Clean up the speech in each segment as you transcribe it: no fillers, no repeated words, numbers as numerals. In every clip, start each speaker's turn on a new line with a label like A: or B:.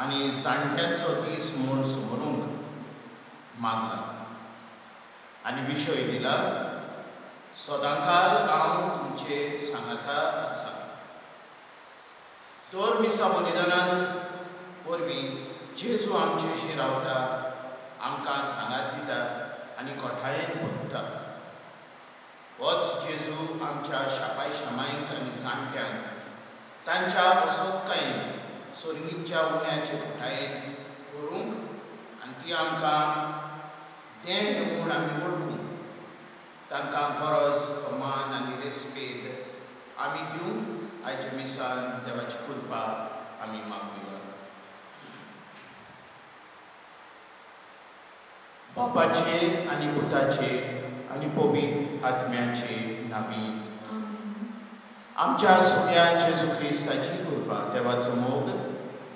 A: आनी जाणट्यांचो दीस म्हूण समरूंक मागला आनी विशय दिला, सदांकाल हांव तुमचे सांगाता आसा. दर मिसा बलिदानान वरवीं जेजू आमचेशी रावता, आमकां सांगात दिता आनी खोटायेन भोगता. होच जेजू आमच्या शापाय शामायक आनी जाणट्यांक तांच्या असोदकायेंत सर्गीच्या उण्याचे खोटायेन व्हरूंक आनी ती आमकां देण हें म्हूण आमी वळखूंक तांकां गरज, मान आनी रेस्पेद आमी दिवंक आयच्या मिसान देवाची कृपा आमी मागुया. बापाचे आनी पुताचे आनी पवित्र आत्म्याचे नांवी. आमच्या सुम्या जेजू क्रिस्ताची कृपा, देवाचो मोग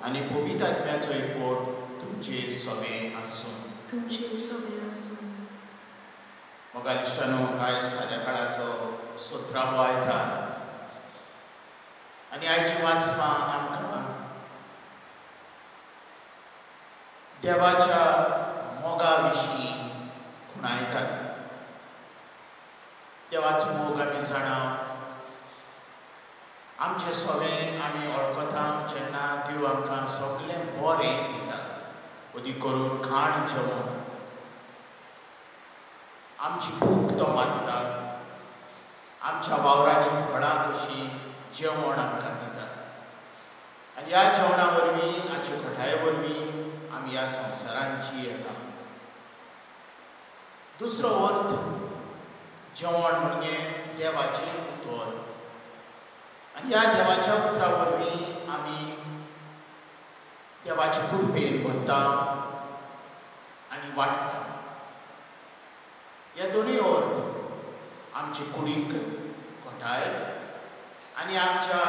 A: आनी पवित्र आत्म्याचो एकवट तुमचे सगळे आसूं. मोगालिश्टानो, आयज साद्या काळाचो 17वो आयतार आनी आयची वाचपां आमकां देवाच्या मोगा विशीं खुणायतात. देवाचो मोग आमी जाणा, आमचें सगळें आमी वळखता जेन्ना देव आमकां सगळें बरें दिता. अदीक करून खाण जेवण, आमची भूक तो मारता, आमच्या वावराची फळां कशीं जेवण आमकां दिता. आनी ह्या जेवणा वरवीं, हाचे खोटाये वरवीं आमी ह्या संवसारांत जियेता. दुसरो अर्थ जेवण म्हणजे देवाचें उतर. आनी ह्या देवाच्या उतरा वरवीं आमी देवाचे कृपेन भरता आनी वाडटा. हे दोनूय अर्थ आमचे कुडीक घोटाय आनी आमच्या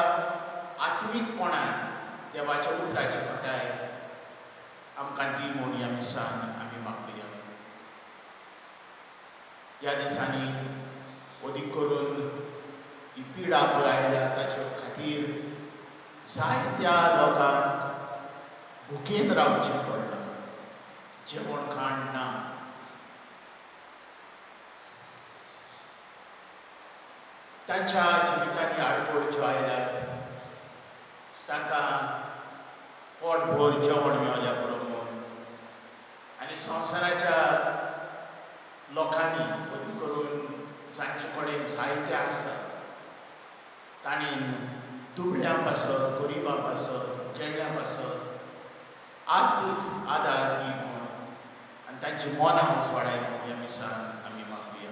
A: आत्मीकपणान देवाच्या उतराची घोटाय आमकां दी म्हूण ह्या मिसान आमी मागुया. ह्या दिसांनी अदीक करून ही पिडा पळय आयल्या ताचे खातीर जायत्या लोकांक भुकेन रावचें पडटा. जेवण खाण ना. तांच्या जिवितांनी आडकोळच्यो आयल्यात. तांकां पोटभर जेवण मेळल्या पुरो म्हूण आनी संवसाराच्या लोकांनी अदीक करून जांचे कडेन जायते आसा तांणी दुबळ्यां पासत, गरिबां पासत, गेल्ल्या पासत आर्थीक आदार दी म्हूण आनी तांची मनां उजवाडाय म्हूण ह्या मिसान आमी मागुया.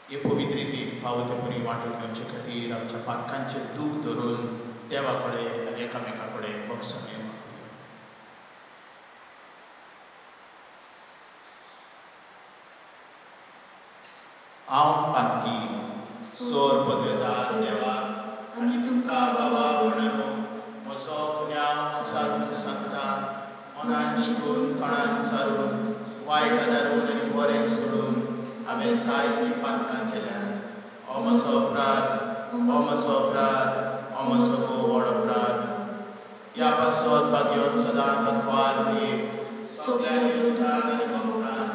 A: हे पवित्र रितीन फावो ते बरी वांटो घेवचे खातीर आमच्या पातकांचेर दूख धरून देवा कडेन आनी एकामेका कडेन बक्षमे मागुया. हांव पातकी सोर पदवेदार देवा आनी तुमकां बाबा म्हणून म्हजो गुन्यांव सांगता. मनान चिंतून, तोंडान विचारून, वायट आदारून आनी बरें सोडून हांवें जायतीं पातकां केल्यात. हो म्हजो अपराध, हो म्हजो अपराध, हो म्हजो व्हड अपराध. ह्या पासत भाग्योन सदांच अखबार भयेक सगळ्या देवतांक आनी भक्तांक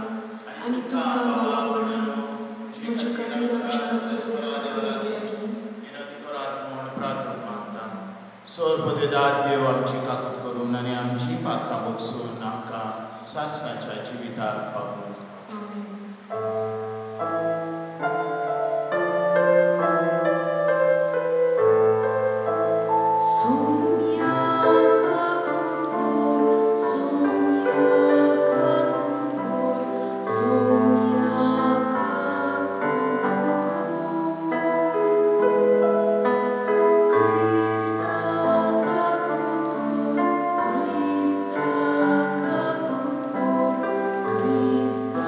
A: आनी तुमकां बाबा म्हणून म्हजे खातीर आमच्या सोर पदवेदार देव आमची काकूट करून आनी आमची पातकां बगसून आमकां सासणाच्या जिविताक पावूंक.
B: Christ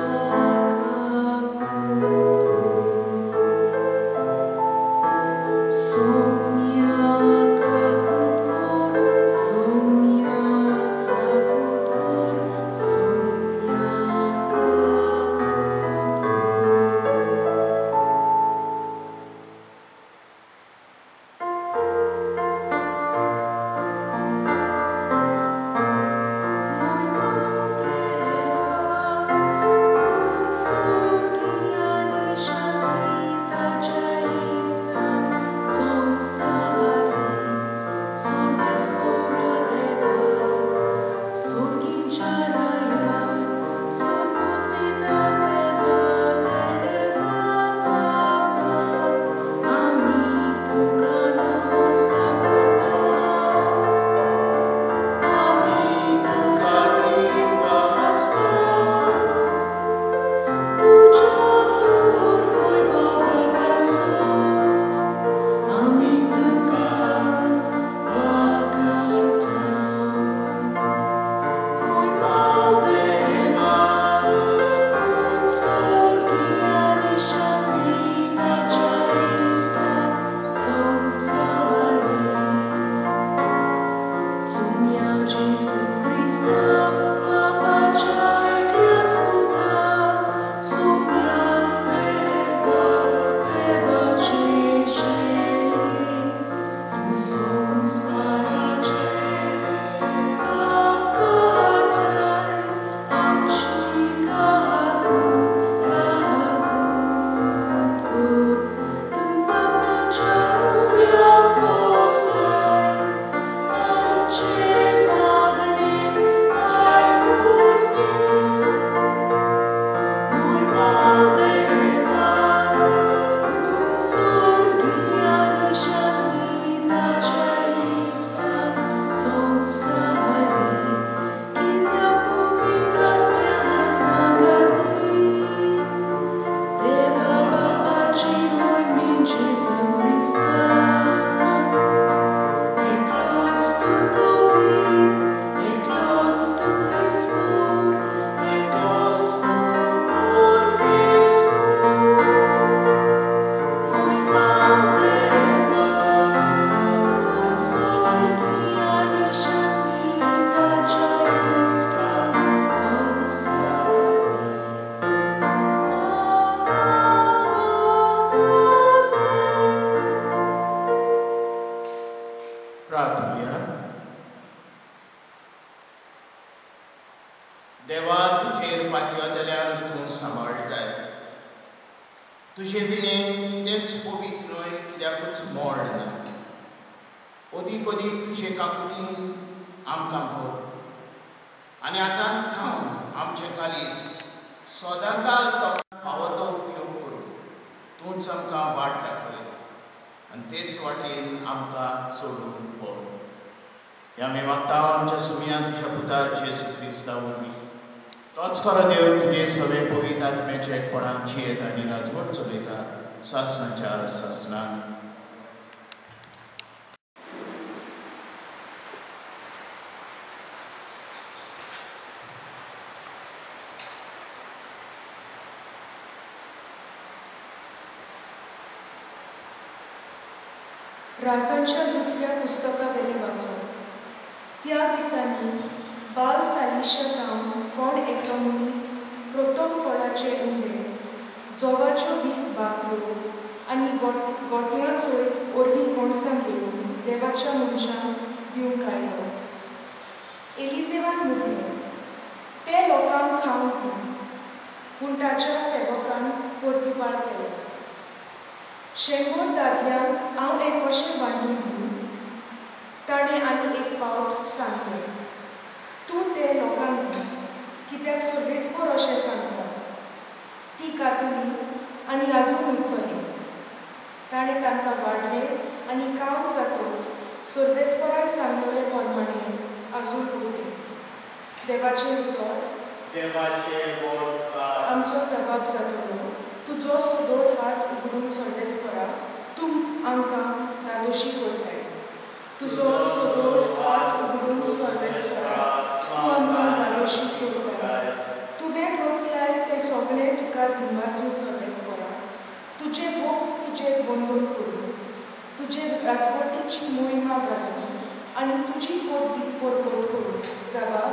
A: तुजे विणें कितेंच पवित्र न्हय, कित्याकूच मोड ना. ओदीक ओदीक तुजे काकुतीन आमकां भर आनी आतांच थांब आमचें कालीस सदांकाल फावो तो उपयोग करूं. तूंच आमकां वाट दाखय आनी तेच वाटेन आमकां सोडून पळ. ह्या आमी मागता आमच्या सुमया तुज्या पुता जेजू क्रिस्ता वरवीं. तोच खरो देव तुजे सवे पवित्र आत्म्याचे एकपणान जियेत आनी राजवट चलयता सासणाच्या सासणान.
B: राजांच्या दुसऱ्या पुस्तका वेले वाचप. त्या दिसांनी बाल सालिशा गांव कोण एका मनीस प्रथम फळाचे उंडे, जोवाच्यो 20 बाकल्यो आनी गोट्यां सयत ओरवीं कोणसां घेवन देवाच्या मनशांक दिवंक आयलो. एलिझेबान म्हणलें, ते लोकांक खावंक दी. पूण ताच्या सेवकान परतीपाळ केलो. 100 दादल्यांक हांव हें कशें बांदून दिवं? ताणें आनी एक फावट सांगलें, तूं ते लोकांक दी, कित्याक सर्वेस्पर अशें सांगता. ती कातली आनी आजून उरतली. ताणें तांकां वाडलें आनी काम जातच सर्वेस्परान सांगलोले प्रमाणें आजून उरलें. देवाचें उतर. आमचो जबाब जातलो, तुजो सदोळ हात उगडून सर्वेस्परा, तूं आमकां नादोशी करताय. तुजो सदोळ हात उगडून सर्वेस्परा, तूं आमकां नादोशी करताय. तुवें रोचलाय तें सगळें तुका दिनवासूं सर्वेस्परा. तुजें भोक्त तुजें बंदूक करून, तुजे राजवटीची मोहिमा गाजोवन आनी तुजी पदवी परगट करून जबाब,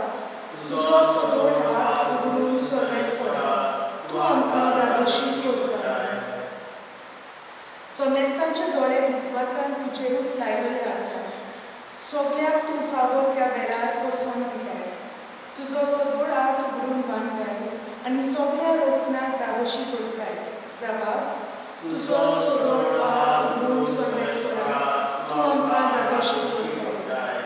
B: तुजो सदोळ हात उगडून सर्वेस्परा, तूं आमकां नादोशी करताय. सोमेस्तांचे दोळे विस्वासान तुजेरूच लायलेले आसात. सगळ्यांक तूं फावो त्या वेळार पसंत दिताय. तुजो सदोळ हात उगडून बांदताय आनी सगळ्या रोचनाक नादोशी करताय. जबाब, तुजो सदोळ हात उगडून सर्वेस्परा, तूं आमकां नादोशी करताय.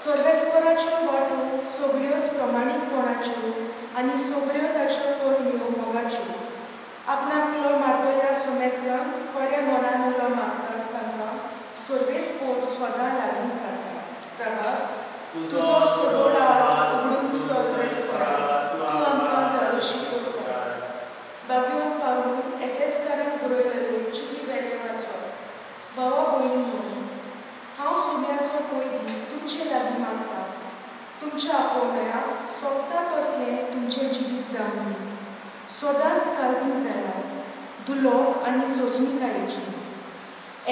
B: सर्वेस्पराच्यो वाटो सगळ्योच प्रमाणीकपणाच्यो आनी सगळ्यो ताच्यो करण्यो मोगाच्यो. आपणाकलो मारतल्या सोमेस्तांक खऱ्या मनान उलो मागतात तांकां सर्वेस्पर सदां लागींच आसा. जबाब, तुजो सदोळ हात उगडून सर्वेस्परा, तूं आमकां नादोशी करताय. बागयोन पावलून एफेसकारांक बरयलेले चिटी वेले वाचप. भावा भयणींनो, हांव सुम्याचो कैदी तुमचे लागीं मागतां. तुमच्या आपोवण्याक सोबता तसलें तुमचें जिवीत जावं दी. सदांच कालबी जाणा, दुलोप आनी सोजणीकायेची.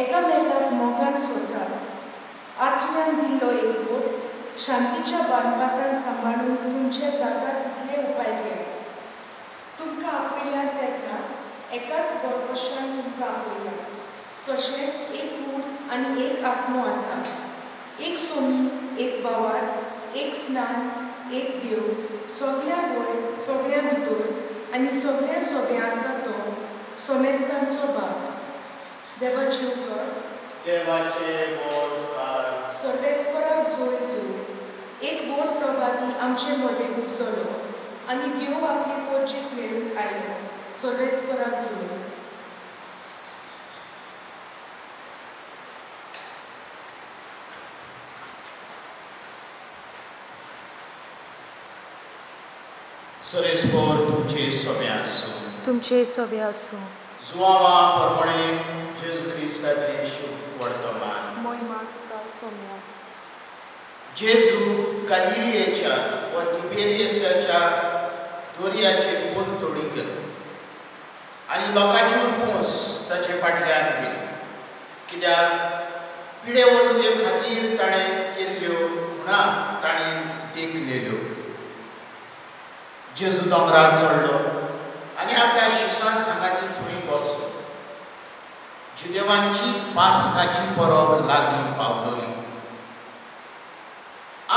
B: एकामेकाक मोगान सोंसात. आत्म्यान दिल्लो एकवट शांतीच्या बानपासान सांबाळून तुमचे जाता तितले उपाय केले. तुमकां आपयल्यान तेन्ना एकाच बरपशान तुमकां आपयल्या. तशेंच एक कूड आनी एक आत्मो आसा. एक सोमी, एक बावार, एक स्नान, एक देव, सगळ्या वयर, सगळ्या भितर आनी सगळें सोबें आसा तो सोमेस्तांचो बाप. देवाचे उतर. सर्वेस्पराक जोय जोय. एक व्हड प्रभाती आमचे मदें उपजलो आनी देव आपली पोचीक मेळूंक आयलो. सर्वेस्पराक जोय.
A: सर्वेस्पर तुमचे सवे आसूं.
B: तुमचे सवे आसूं.
A: जुवावा परमणे जेजू क्रिस्ताचे शुभ वर्तमान.
B: मोहिमा तुका सोम्या.
A: जेजू गलिलियेच्या व तिबेरियसाच्या दर्याचेर पूल तोडी गेलो आनी लोकांची उरपूस ताचे फाटल्यान गेली. कित्याक पिडेवंते खातीर ताणें केल्ल्यो खुणा ताणें देखलेल्यो. जेजू दोंगरार चडलो आनी आपल्या शिसां सांगाती थंय बसलो. जुदेवांची पास्काची परब लागीं पावलोली.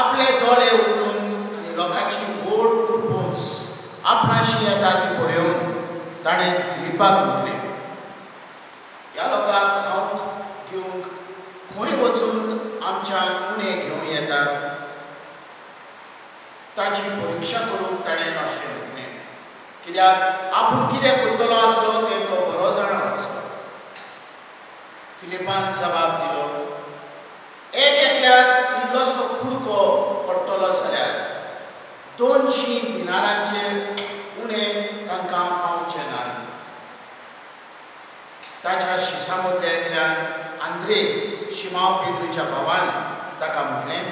A: आपले दोळे उगडून आनी लोकांची व्हड उरपूस आपणाशी येता ती पळोवन ताणें फिलिपाक म्हटलें, आमच्या उणे घेऊन येता ताची परीक्षा करूंक ताणें अशें म्हटलें कित्याक आपूण कितें करतलो आसलो तें तो बरो जाणा आसलो. फिलिपान जबाब दिलो एक एकल्याक इल्लोसो कुडको पडटलो जाल्यार 200 दिनारांचे उणें तांकां पावचें ना. ताच्या शिसामदल्यांतल्यान आंद्रे शिमाव पेद्रूच्या भावान ताका म्हटलें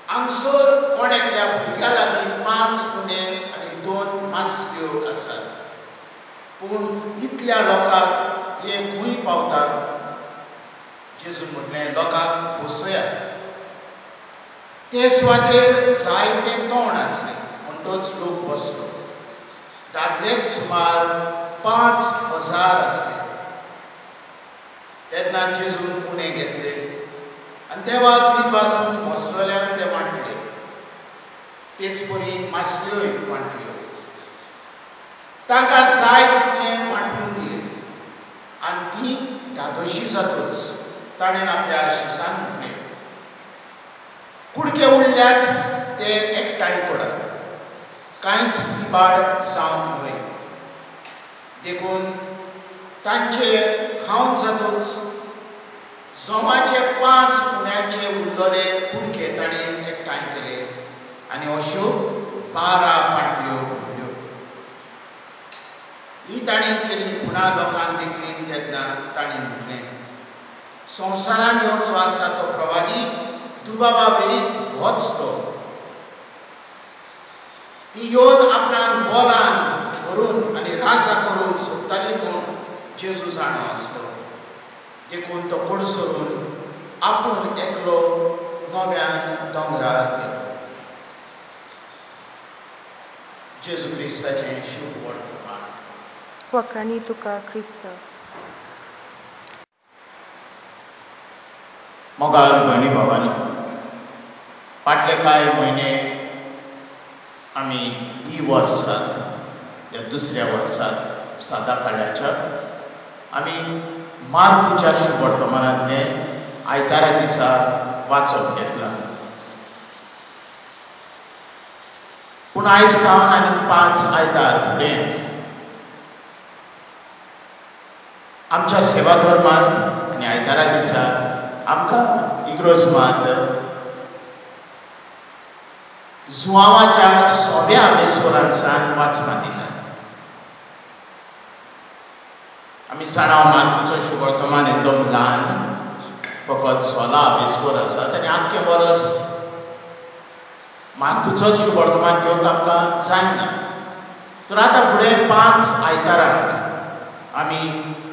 A: हांगसर कोण एकल्या भुरग्या लागीं 5 उणें आनी 2 मासल्यो आसात, पूण इतल्या लोकांक हे खंय पावता. जेजून म्हटलें लोकांक बसयात. ते सुवातेर जायते तोंड आसले म्हणटच लोक बसलो. दादलेच सुमार 5000 आसले. तेन्ना जेजून उणें घेतले आनी देवाक दिनवासून बसलोल्यांक ते वांटले. तेच परी मासल्योय वांटल्यो. तांकां जाय तितलें वांटून दिलें आनी ती धादोशी जातूच ताणें आपल्या शिसान म्हटलें कुडके उरल्यात ते एकठांय करात, कांयच इबाड जावंक न्हय. देखून तांचे खावन जातूच जोमाचे 5 उण्यांचे उरलोले कुडके ताणें एकठांय केले आनी अश्यो 12 पाटल्यो भरल्यो. ही ताणें केल्ली खुणां लोकांक देखलीन तेन्ना ताणें म्हटलें संवसारान येवचो आसा तो प्रवादी दुबाबा वेरीत होच तो. ती येवन आपणान बोलान भरून आनी राजा करून सोदताली म्हूण जेजू जाणो आसलो. देखून तो कोड सोडून आपूण एकलो नव्यान दोंगरार गेलो. जेजू क्रिस्ताचें शुभ वर्तमान.
B: कोंकणी तुका क्रिस्त.
A: मोगाल भयणी भावांनी, फाटले कांय म्हयने आमी ही वर्साक ह्या दुसऱ्या वर्साक सादा काळ्याच्या आमी मार्कूच्या शुभ वर्तमानांतले आयतारा दिसा वाचप घेतला. पूण आयज सावन आनी 5 आयतार फुडें आमच्या सेवा धर्मांत आनी आयतारा दिसा आमकां इग्रोजमांत जुवांवाच्या 6व्या आवेस्वरांसान वाचपाक दिता. आमी जाणां मार्कूचो शुभ वर्तमान एकदम ल्हान, फकत 16 आवेस्वर आसात आनी आख्खें वर्स मार्कूचो शुभ वर्तमान घेवंक आमकां जायना. तर आतां फुडें 5 आयताराक आमी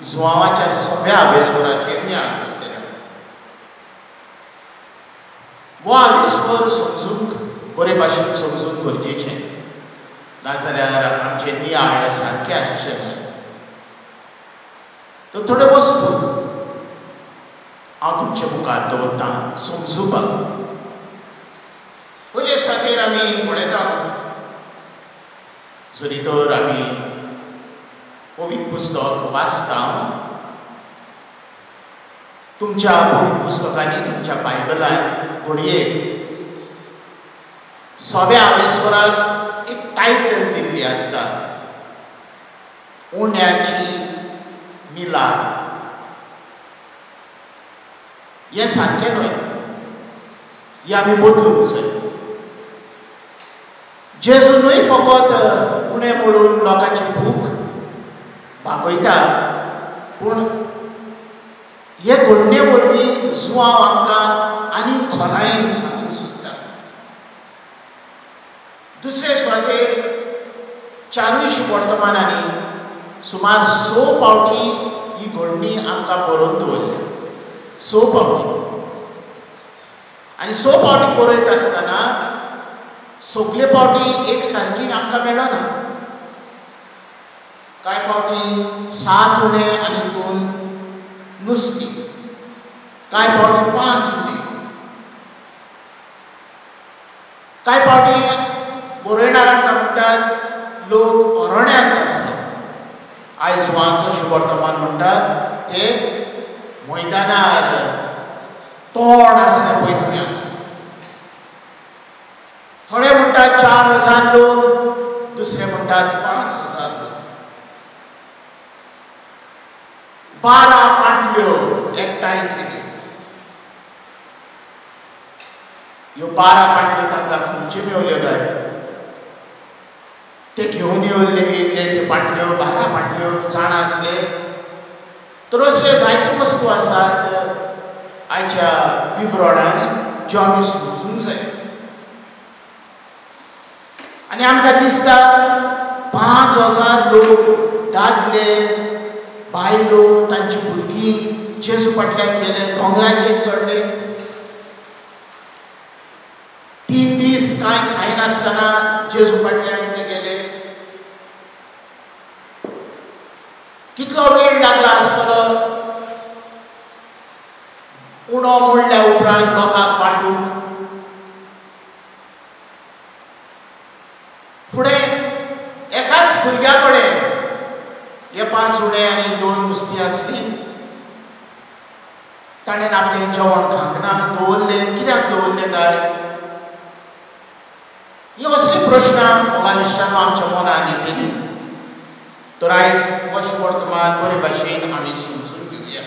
A: जुवांवाच्या 6व्या आवेस्वराचेर ज्ञान करतले. हो आवेस्वर समजूंक बरे भाशेन समजूंक गरजेचें, नाजाल्यार आमचें नियाळ सारकें आसचें ना. तर थोड्यो वस्तू हांव तुमच्या मुखार दवरतां समजुपाक. पयले सुवातेर आमी पळयता जरी तर आमी पवित्र पुस्तक वाचता, तुमच्या पवित्र पुस्तकांनी तुमच्या बायबलांत घडये 6व्या आवेस्वराक एक टायटल दिल्ली आसता, उण्याची मिलाद. हें सारकें न्हय, हें आमी बदलूंक जाय. जेजूनूय फकत उणें म्हणून लोकांची भूक भागयता, पूण हे घडणे वरवीं जुवांव आमकां आनी खरायेन सांगूंक सोदता. दुसरे सुवातेर 4 शुभ वर्तमानांनी सुमार 6 फावटी ही घडणी आमकां बरोवन दवरल्या. 6 फावटी. आनी 6 फावटी बरयत आसतना सगळे फावटी एक सारकी आमकां मेळना. कांय फावटी 7 उणे आनी 2 नुस्तीं, कांय फावटी 5 उणे, कांय फावटी बरयणार आमकां म्हणटात लोक अरण्यांत आसले. आयज जुवांचो शुभ वर्तमान म्हणटात ते मैदानार तोंड आसलें पळय थंय आसा. थोडे म्हणटात 4,000 लोक, दुसरे म्हणटात 5,000 लोक. 12 पांटल्यो एकठांय केल्यो. ह्यो 12 पांटल्यो तांकां खंयच्यो मेवल्यो काय? ते घेवन येयल्ले ते पांटल्यो 12 पांटल्यो जाणां आसले. तर असल्यो जायत्यो वस्तू आसात आयच्या विवरणांनी ज्यो आमी समजूंक जाय. आनी आमकां दिसता 5,000 लोक, दादले बायलो तांची भुरगीं जेजू फाटल्यान गेले, दोंगराचेर चडले. 3 दीस कांय खायनासतना जेजू फाटल्यान ते गेले. कितलो वेळ लागला आसतलो उणो मोडल्या उपरांत लोकांक वांटूंक. फुडें एकाच भुरग्या कडेन हे 5 उणे आनी 2 नुस्तीं आसलीं. ताणें आपलें जेवण खावंक ना, दवरलें. कित्याक दवरलें काय? हे असले प्रश्न मोगालिश्टांनो आमच्या मनांत येतली. तर आयज अशें वर्तमान बरे भाशेन आमी समजून घेवया.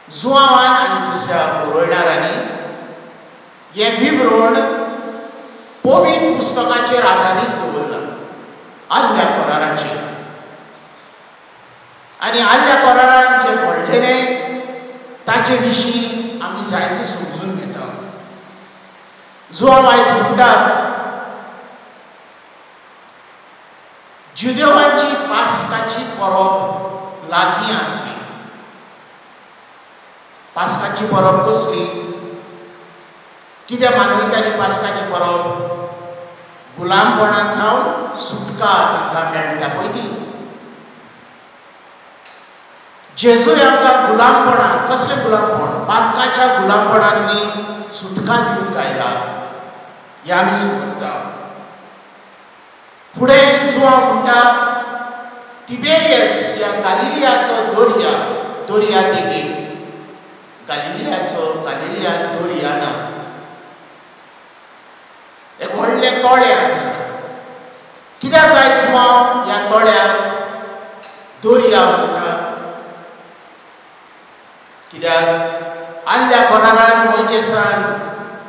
A: जुआंवान आनी दुसऱ्या बरोवणाऱ्यांनी हें विवरण पवित्र पुस्तकाचेर आदारीत दवरलां, आदल्या कराराचेर. आनी आदल्या करारान जें घडलेलें ताचे विशीं आमी जायतें समजून घेता. जुआंव आयज म्हणटात जुदेवांची पास्काची परब लागीं आसली. पास्काची परब कसली? कितें मानयताली पास्काची परब? गुलामपणांत थावन सुटका तांकां मेळटा पळय ती. जेजूय आमकां गुलामपणान, कसलें गुलामपण? पातकाच्या गुलामपणांतली सुटका दिवंक आयला हें आमी समजता. फुडें जुआंव म्हणटा तिबेरियस ह्या गालिलियाचो दर्या देगेर. गालिलियान दर्या ना, एक व्हडलें तोळें आसा. कित्याक काय जुआंव ह्या तोळ्याक दर्या म्हणटा? कित्याक आदल्या करारान मोइजेसान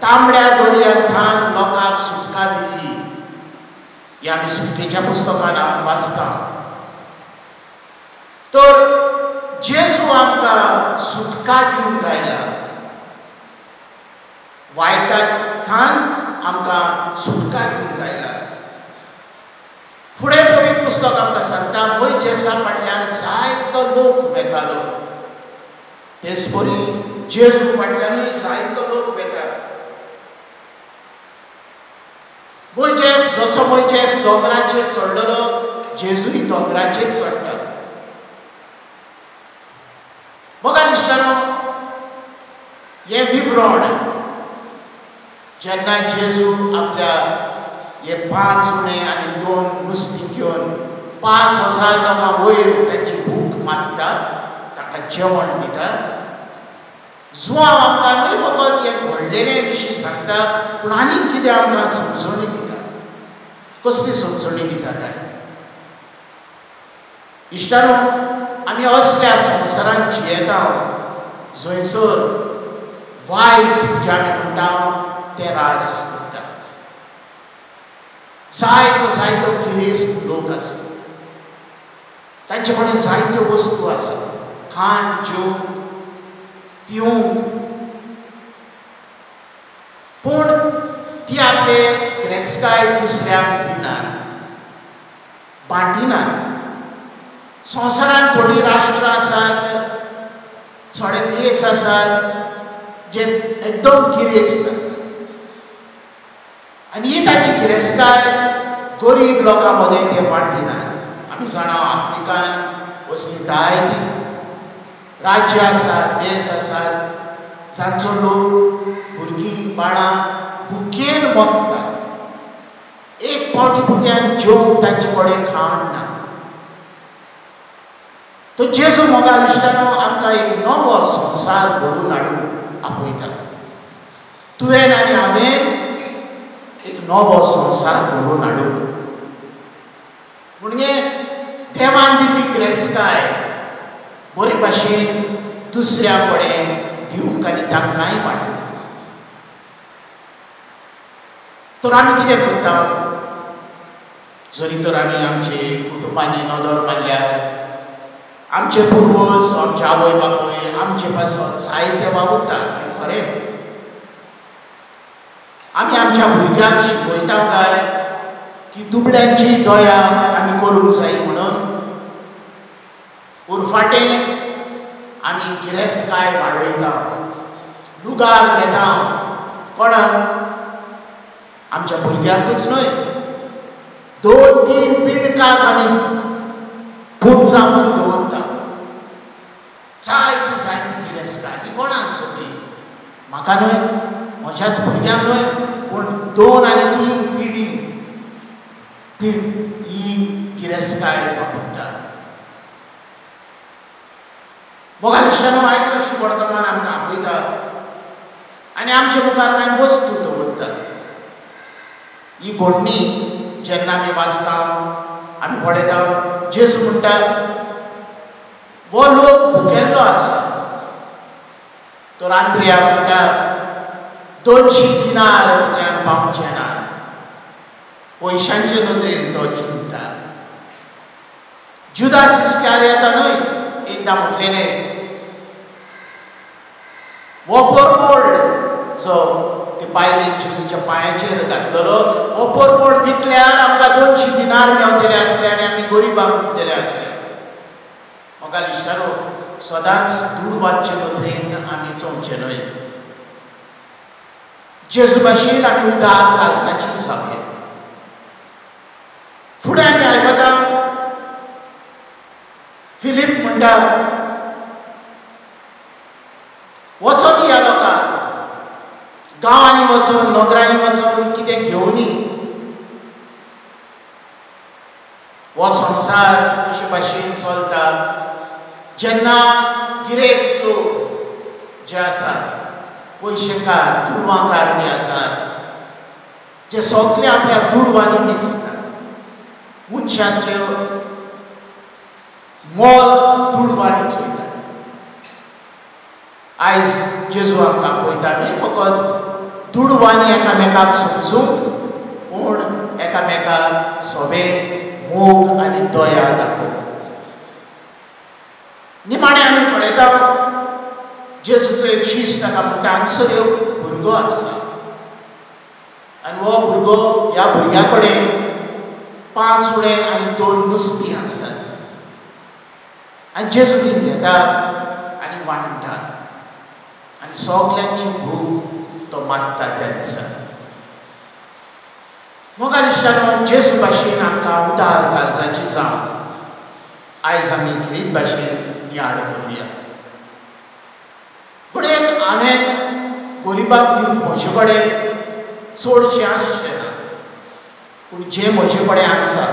A: तांबड्या दर्यांतल्यान लोकांक सुटका दिल्ली. हे आमी सुटकेच्या पुस्तकान हांव वाचता. तर जेजू आमकां सुटका दिवंक आयला. वायटांतल्यान आमकां सुटका दिवंक आयला. फुडें पवित्र पुस्तक आमकां सांगता मोइजेसा फाटल्यान जायतो लोक वेतालो. तेच परी जेजू फाटल्यानूय जायतो लोक वेतात. मोइजेस दोंगराचेर चडलेलो, जेजूय दोंगराचेर चडटा. मोगालिश्टांनो, हें विवरण जेन्ना जेजू आपल्या हे 5 उणे आनी 2 नुस्तीं घेवन 5,000 लोकांक वयर तांची भूक मारता, तांकां जेवण दिता. जुआंव आमकां न्हय फकत हें घडलेले विशीं सांगता, पूण आनीक कितें आमकां समजणी दिता. कसली समजणी दिता काय? इश्टानो, आमी असल्या संवसारांत जियेता जंयसर वायट जें आमी म्हणटा तें रास करता. जायतो गिरेस्त लोक आसा. तांचे कडेन जायत्यो वस्तू आसा, खाण जेवंक पिवंक. पूण ती आपले गिरेस्तकाय दुसऱ्याक दिनात, बांटिनात. संवसारांत थोडीं राष्ट्रां आसात, थोडे देश आसात जे एकदम गिरेस्त आसात. आनी ही ताची गिरेस्तकाय गरीब लोकां मदें ते बांटिनात. आमी जाणा आफ्रिकान असलीं जायतीं राज्य आसात, देश आसात, जांचो लोक भुरगीं बाळां भुकेन मरतात. एक पावटी पुत्यान जेवंक तांचे कडेन खाण ना. तो जेजू मोगाल इश्टानो आमकां एक नवो संवसार घडोवन हाडून आपयता. तुवें आनी हांवें एक नवो संवसार घडोवन हाडून म्हणजे देवान दिल्ली गिरेस्तकाय बरे भाशेन दुसऱ्या कडेन दिवंक आनी तांकांय वांटूंक. तर आमी कितें करता? जरी तर आमी आमचे कुटुंबांनी नदर मारल्यार, आमचे पुर्वज, आमचे आवय बापूय आमचे पासून जायते वावुरता, हें खरें. आमी आमच्या भुरग्यांक शिकयता काय की दुबळ्यांची दया आमी करूंक जाय म्हणून. उरफाटें आमी गिरेस्तकाय वाडयता, लुगार घेता. कोणाक? आमच्या भुरग्यांकूच न्हय, 2-3 पिणकांक आमी पुंजावन दवरता. जायती गिरेस्तकाय ही कोणाक सगळी? म्हाका न्हय, म्हज्याच भुरग्यांक न्हय, पूण 2 आनी 3 पिढी ही गिरेस्तकाय वापरता. मोगाल इश्टानो, आयचो शुभवर्तमान आमकां आपयता आनी आमचे मुखार कांय वस्तू दवरता. ही घडणी जेन्ना आमी वाचता, आमी पळयता जेजू म्हणटा, वो लोक भुकेल्लो आसा. तो आंद्रिया म्हणटा, 200 दिनार उदकान पावचे ना. पयशांचे नदरेन तो चिंतता. जुदास इस्कारियोतानूय एकदां म्हटलेलें, वो परबोड जो ते बायलेक जेजूच्या पांयाचेर घातलेलो, हो परबोड विकल्यार आमकां 200 दिनार मेवतले आसले आनी आमी गरिबांक दितले आसले. मोगाल इश्टानो, सदांच दुडवांचे नदरेन आमी चोवचे न्हय. जेजू भाशेन आमी उदार कालसाची जावया. फुडें आमी आयकता फिलीप म्हणटा, वचोन ह्या लोकांक गांवांनी वचून, नगरांनी वचून कितें घेवनी. हो संवसार अशे भाशेन चलता जेन्ना गिरेस्त लोक जे आसात, पयशेकार, दुडवांकार जे आसात, जे सगळे आपल्या दुडवांनी न्हेसतात. मनशाचे मोल दुडवांनी चोयतात. आयज जेजू आमकां आपयता न्हय फकत दुडवांनी एकामेकाक समजूंक, पूण एकामेकाक सोबें मोग आनी दया दाखोवंक. निमाणें आमी पळयता जेजूचो एक शिश्य ताका म्हणटा, हांगसर एक भुरगो आसा आनी हो भुरगो, ह्या भुरग्या कडेन 5 उणें आनी 2 नुस्तीं आसात. आनी जेजू ती घेता आनी वांटता आनी सगल्यांची भूक तो मारता त्या दिसा. मोगाल इश्टानो, जेजू भाशेन आमकां उदार काळजाची जावं. आयज आमी गिरीत भाशेन नियाळ करुया. फुडें हांवें गरिबाक दिवंक म्हजे कडेन चडशें आसचें ना, पूण जें म्हजे कडेन आसा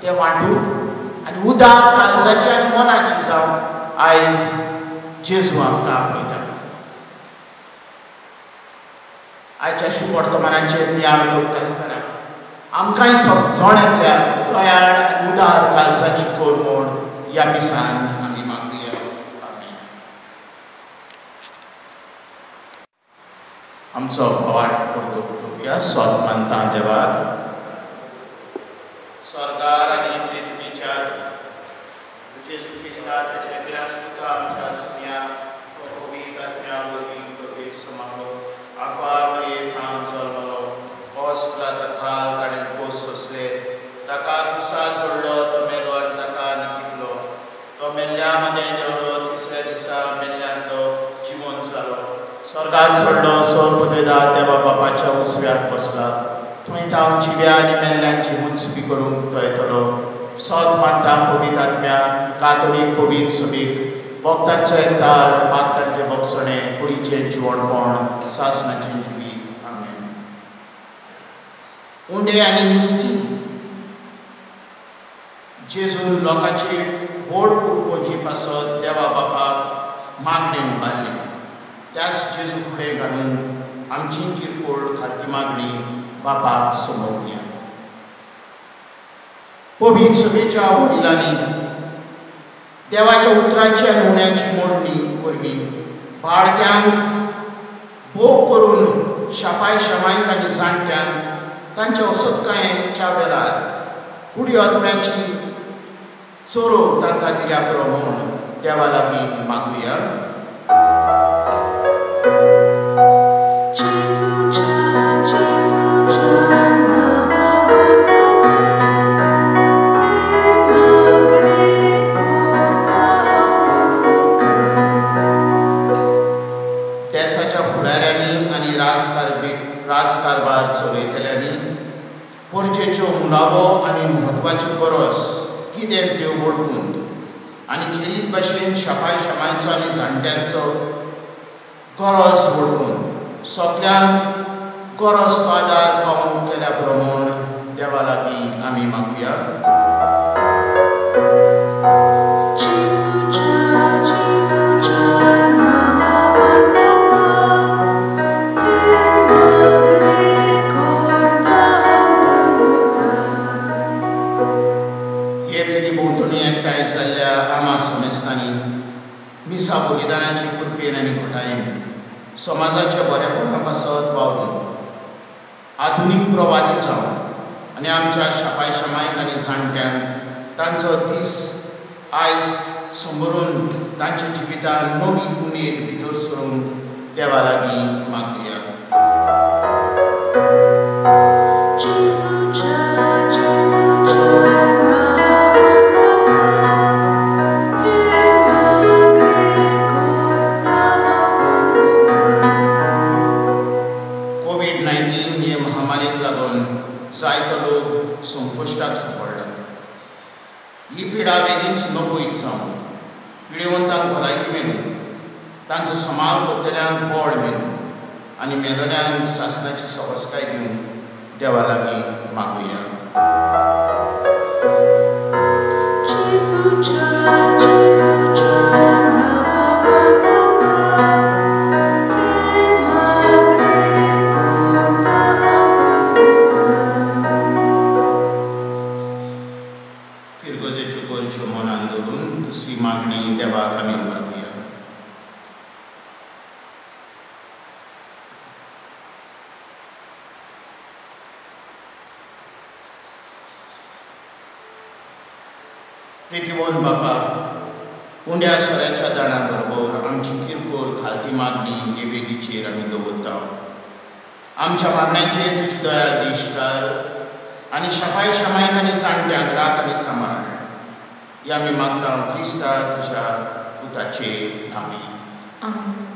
A: तें वांटूंक आनी उदार काळजाची आनी मनाची जावं आयज जेजू आमकां आपयता. आयच्या शुभ वर्तमानाचेर नियाळ करता आसतना आमकांय जण एकल्याक दयाळ आनी उदार काळजाची कोर म्हूण ह्या दिसान आमी मागुया. आमेन. आमचो भवाट करूया. सोत मानता देवाक. स्वर्गार आनी पृथ्वीचेर जेजू क्रिस्ता ताच्या एकल्याच पुता आमच्या सुम्या पवित्र आत्म्या वरवीं पवित्र समालो आकार मरियेंत जल्मलो. हॉस्पिटला तखाल ताणें पोस सोंसले. ताका कुसा सोडलो. तो मेलो आनी ताका न्हिदलो. तो मेल्ल्या मदें देंवलो. तिसऱ्या दिसा मेल्ल्यांतलो जिवंत जालो. स्वर्गांत चडलो. सोर पदवेदार देवा बापाच्या उजव्याक बसला. थंय तांव जिव्या आनी मेल्ल्यांची मुंचुकी करूंक तो येतलो. सोत मानता पवित्र आत्म्या, कातोलीक पवित्र सभेक, भक्तांचो एकतार, पातकांचे भक्षणें, कुडीचें जिवणपण, सासणाची जिवी. आमेन. उंडे आनी नुस्तीं जेजून लोकांची व्हड कुरपोची पासत देवा बापाक मागणे उबारले. त्याच जेजू फुडें घालून आमची किरकोळ खालती मागणी बापाक समोवया. पवित्र सभेच्या वडिलांनी देवाच्या उतराची आनी उण्याची मोडणी वरवीं बाळक्यांक भोग करून शापाय शमायक आनी जाणट्यांक तांच्या असतकायेच्या वेळार कुडी आत्म्याची चोरो तांकां दिल्या पुरो म्हूण देवा लागीं मागुया. देशाच्या फुडाऱ्यांनी आनी राजकारभार चलयतल्यांनी परजेच्यो मुलावो आनी म्हत्वाच्यो गरज कितें त्यो वळखून आनी खेरीत भाशेन शापाय शमायचो आनी जाणट्यांचो गरज वळखून सगळ्यांक गरज तो आदार पावून केल्या पुरो म्हूण देवा लागीं आमी मागुया. मिसा बलिदानाची कृपेन आनी घोटायेन समाजाच्या बरेपणा पासत वावरून आधुनीक प्रवादी जावन आनी आमच्या शापाय शमायक आनी जाणट्यांक तांचो दीस आयज संबरून तांच्या जिवितान नवी उमेद भितर सरूंक देवा लागीं मागुया. जायतो लोक संकश्टाक सांपडला. ही पिडा बेगीनच नकोयत जावन पिडेवंतांक भलायकी मेळून तांचो समाल करतल्यांक बळ मेळून आनी मेलोल्यांक शास्त्राची सहजकाय दिवन देवा लागीं मागुया. मागणी देवाक आमी उबारुया. प्रितीवंत बापा, उंड्या सोऱ्याच्या दाणा बरोबर आमची किरकोळ खालती मागणी हे वेदीचेर आमी दवरता. आमच्या मागण्यांचेर तुजी दया दिश्कार आनी शापाय शमायक आनी जाणट्यांक राख आनी सांबाळ या आमी मागता क्रिस्ता तुज्या पुताचे नामी.
B: आमीन.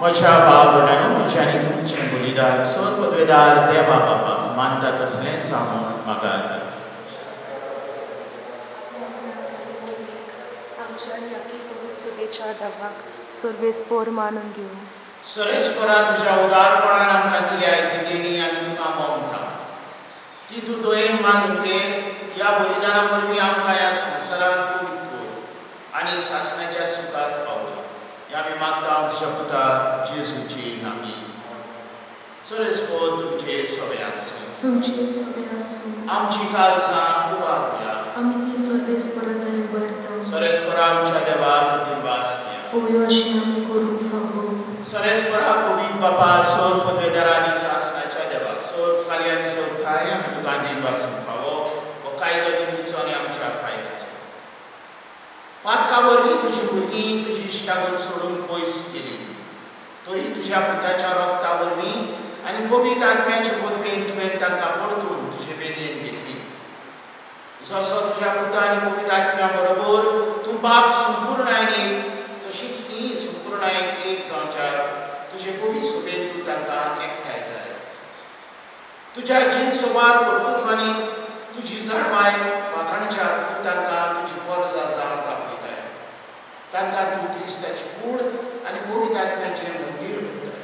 A: म्हज्या भाव भयणांनो, म्हजें आनी तुमचें बलिदान सर पदवेदार देवा बापाक मानता तसलें सांगून मागात.
B: आमच्या याकी पवित्र सुबेच्या देवाक सर्वेस्पोर मानून घेऊ.
A: सर्वेस्परा तुज्या उदारपणान आमकां दिल्या ती देणी आमी तुका मोगता. ती तूं दोयेन मानून घे. ह्या बलिदाना वरवीं आमकां ह्या संवसारांत पवित्र कर आनी सासणाच्या सुखांत पावय. आमी मागता तुज्या पुता जेजूची नामी. सरेस्पो तुमचे सवे आसूं.
C: तुमचे सवे आसूं.
A: आमची काळजां उबारुया.
C: आमी ती सवेस परत उबारता.
A: सरेस्परा आमच्या देवाक दिवस दिया.
C: पळय अशें आमी करूंक फावो.
A: सरेस्परा पवित्र बापा सोर पदवेदारांनी सासणाच्या देवा सोर खाली आनी सोरथाय आमी तुका दिवसूंक फावो. हो कायदो नितीचो आनी आमच्या फायद्याचो. पातका वरवीं तुजी भुरगीं तुजी इश्टागत सोडून पयस गेली. तरी तुज्या पुताच्या रोगता वरवीं आनी पवित्र आत्म्याचे बोलपेन तुवें तांकां परतून तुजे बेनयेन घेतली. जसो तुज्या पुता आनी पवित्र आत्म्या बरोबर तूं बाप संपूर्णायेन तशीच ती संपूर्णायेन एक जावच्या तुजे पवित्र सुबेन तूं तांकां एकठांयताय. तुज्या जीण सुवार कर्तृत्वांनी तुजी जळमाय वागणच्या तूं तांकां तुजी परजा जावन दाखयताय. तांकां तूं क्रिस्ताची कूड आनी पवित्र आत्म्याचें मंदीर करताय.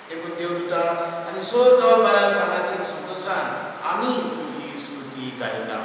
A: देखून देवदूता आनी सोर दरबारा सांगातीन संतोशान आमी तुजी स्तुती गायता.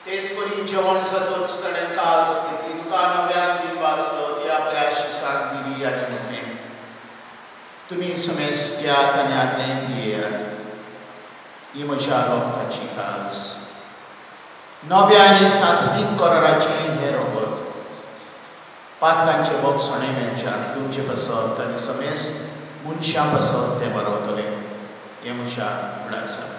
A: तेसपरी जेवण जातोच ताणें कास घेतली तुका नव्यान दिवपासलो ती आपल्या शिसाक दिली आनी म्हटलें तुमी समेस घेयात आनी आदलें पियेयात. ही म्हज्या रोगताची कास. नव्या आनी सासवीक कराराचें हें रोगत. पातकांचे बोगसणे मेळच्यात तुमचे बसत आनी समेस मनशां बसत तें बरवतलें. हें म्हज्या उडासाक.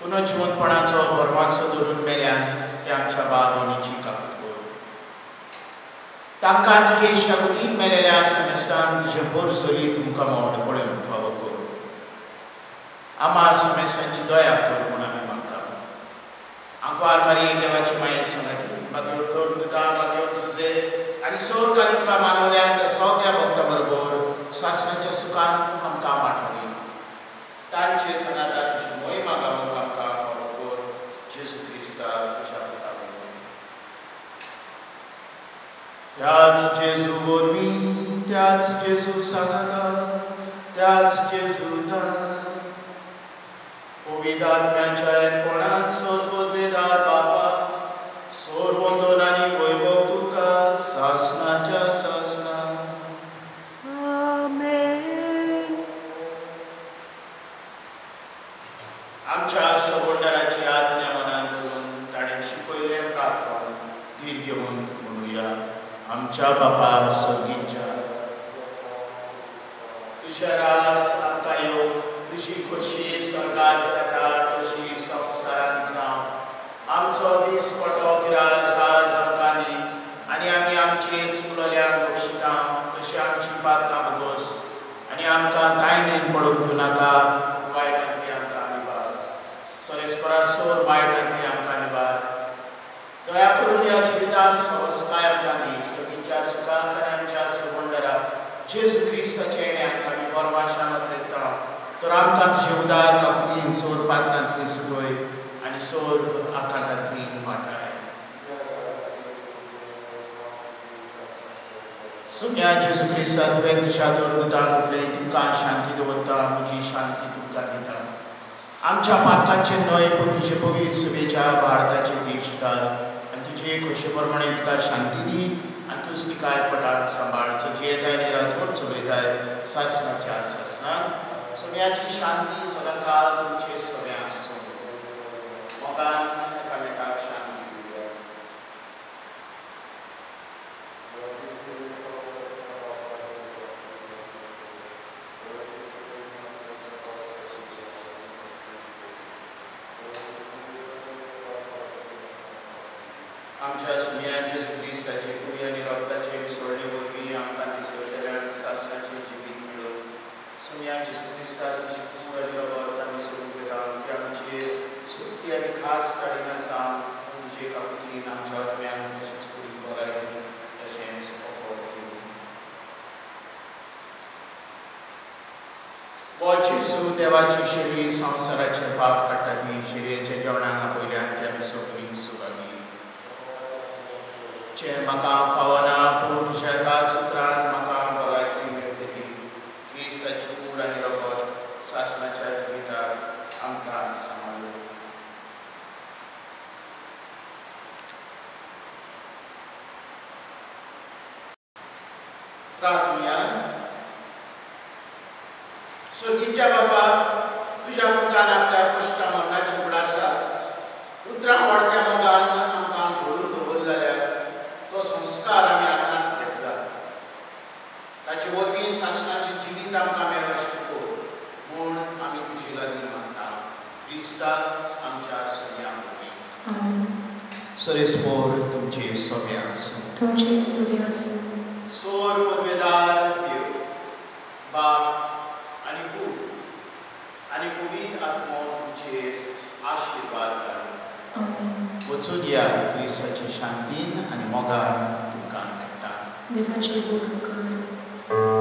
A: पुनर्जीवनपणाचो भरवासो धरून मेल्यान ते आमच्या बागोनीची काकूट. तांकां तुजे इश्टागतीन मेलेल्या समेस्तान तुजे बोर चली तुमकां मोड पळोवंक फावो कर. आम्हा समेस्तांची दया कर म्हूण आमी मागता. आंकवार मारी देवाची माये सांगाती बागेवर दोन दुता बागेवर सुजे आनी आणि सोरकां तुका मानवल्यान त्या सगळ्या भक्तां बरोबर सासणाच्या सुखांत आमकां वांटली तांचे सनाता तुजी महिमा गावूंक आमकां फावो कर जेजू क्रिस्ता तुज्या पुता वरवीं. त्याच जेजू वरवीं त्याच जेजू सनाता त्याच जेजू पवित्र आत्म्याच्या एकपणान सोर्बोद्वेदार बापा सोर्बोंदोन आनी वैभव तुका सासणाच्या सासणा.
C: आमेन.
A: आमच्या सबोंडाराची आज्ञा मनान धरून ताणें शिकयलें प्रार्थना धीर घेवन म्हणुया. आमच्या बापा स्वर्गीच्या तुझे रास आमकां येवंक तुजी खोशी स्वर्गांत जाता तशी संवसारांत जावं. आमचो दीस पडटो गिरास आज आमकां दी आनी आमी आमचे चुकलोल्यांक बक्षिता तशी आमची पातकां बगोस आनी आमकां तायणेन पडूंक दिवं नाका वायटांतली आमकां निबार. सरेस्परा सोर वायटांतली आमकां निबार. दया करून ह्या जिवितांत संस्कार आमकां दी सगळींच्या सुखांत आनी आमच्या सबोंडाराक जेजू क्रिस्ताचे येणे आमकां आमी परमाशान येता तर आमकां तुजे उदार काकुलीन सोर पातकांतली सुटोय आनी सोर आकांतांतली वाटाय. सुम्या जेजू क्रिस्ता तुवें तुज्या दोरगुताक उठलें तुमकां शांती दवरता म्हजी शांती तुमकां दिता. आमच्या पातकांचे न्हय पूण तुजे पवित्र सुबेच्या भारताचे दीश घाल आनी तुजे खोशे प्रमाणे तुका शांती दी आनी तूं तिकाय पटाक सांबाळ चलयताय आनी राजवट चलयताय सासणाच्या सासणाक. सुम्याची शांती सदांकाळ तुमचे सगळ्यांक आसूं. मोगान एकामेकाक शांती दिवया. आमच्या सुम्या जेजू क्रिस्ताचे कुडी आनी रगताचे विसवणे वरवीं आमकां दिसवतल्यान सासणाचें जिवीत मेळो. सुम्या जेजू क्रिस्ता तुजी कूड आनी रगत आमी सोडून घेता की आमचे सुटी आनी खास ताळीना जावन तुजे काकुलीन आमच्या आत्म्यान तशेंच कुडीक भलाय दी तशेंच ओपोर दी. वो जेजू देवाची शेळी संवसाराचे पाप काडटा ती शेळयेच्या जेवणाक आपयल्यान ती आमी सगळीं सुवादी. जे म्हाका फावना पूण तुज्या काच उतरान म्हाका भलायकी मेळटली. क्रिस्ताची कूड आनी रगत सासणाच्या जिविताक आमकां सांबाळ. प्रार्थना. स्वर्गीच्या बापा तुज्या पुतान आपल्या कश्टा मरणाची उगडासा उतरां वाडत्या मोगान आमकां घडोवन दवरले जाल्यार तो संस्कार आमी आतांच घेतला. ताचे वरवीं सासणाचें जिवीत आमकां मेळ अशें कर म्हूण आमी तुजे लागीं मागता. क्रिस्ता आमच्या सगळ्यांक वरवीं. सरेस्पोर तुमचे सगळे आसूं.
C: तुमचे सगळे आसूं.
A: सोर पदवेदार देव बाप आनी पूत आनी पवित्र आत्मो तुमचेर आशिर्वाद धाडूं.
C: आमेन.
A: वचून या क्रिस्ताची शांतीन आनी मोगान तुमकां धाडटा.
C: देवाचे बोड कर.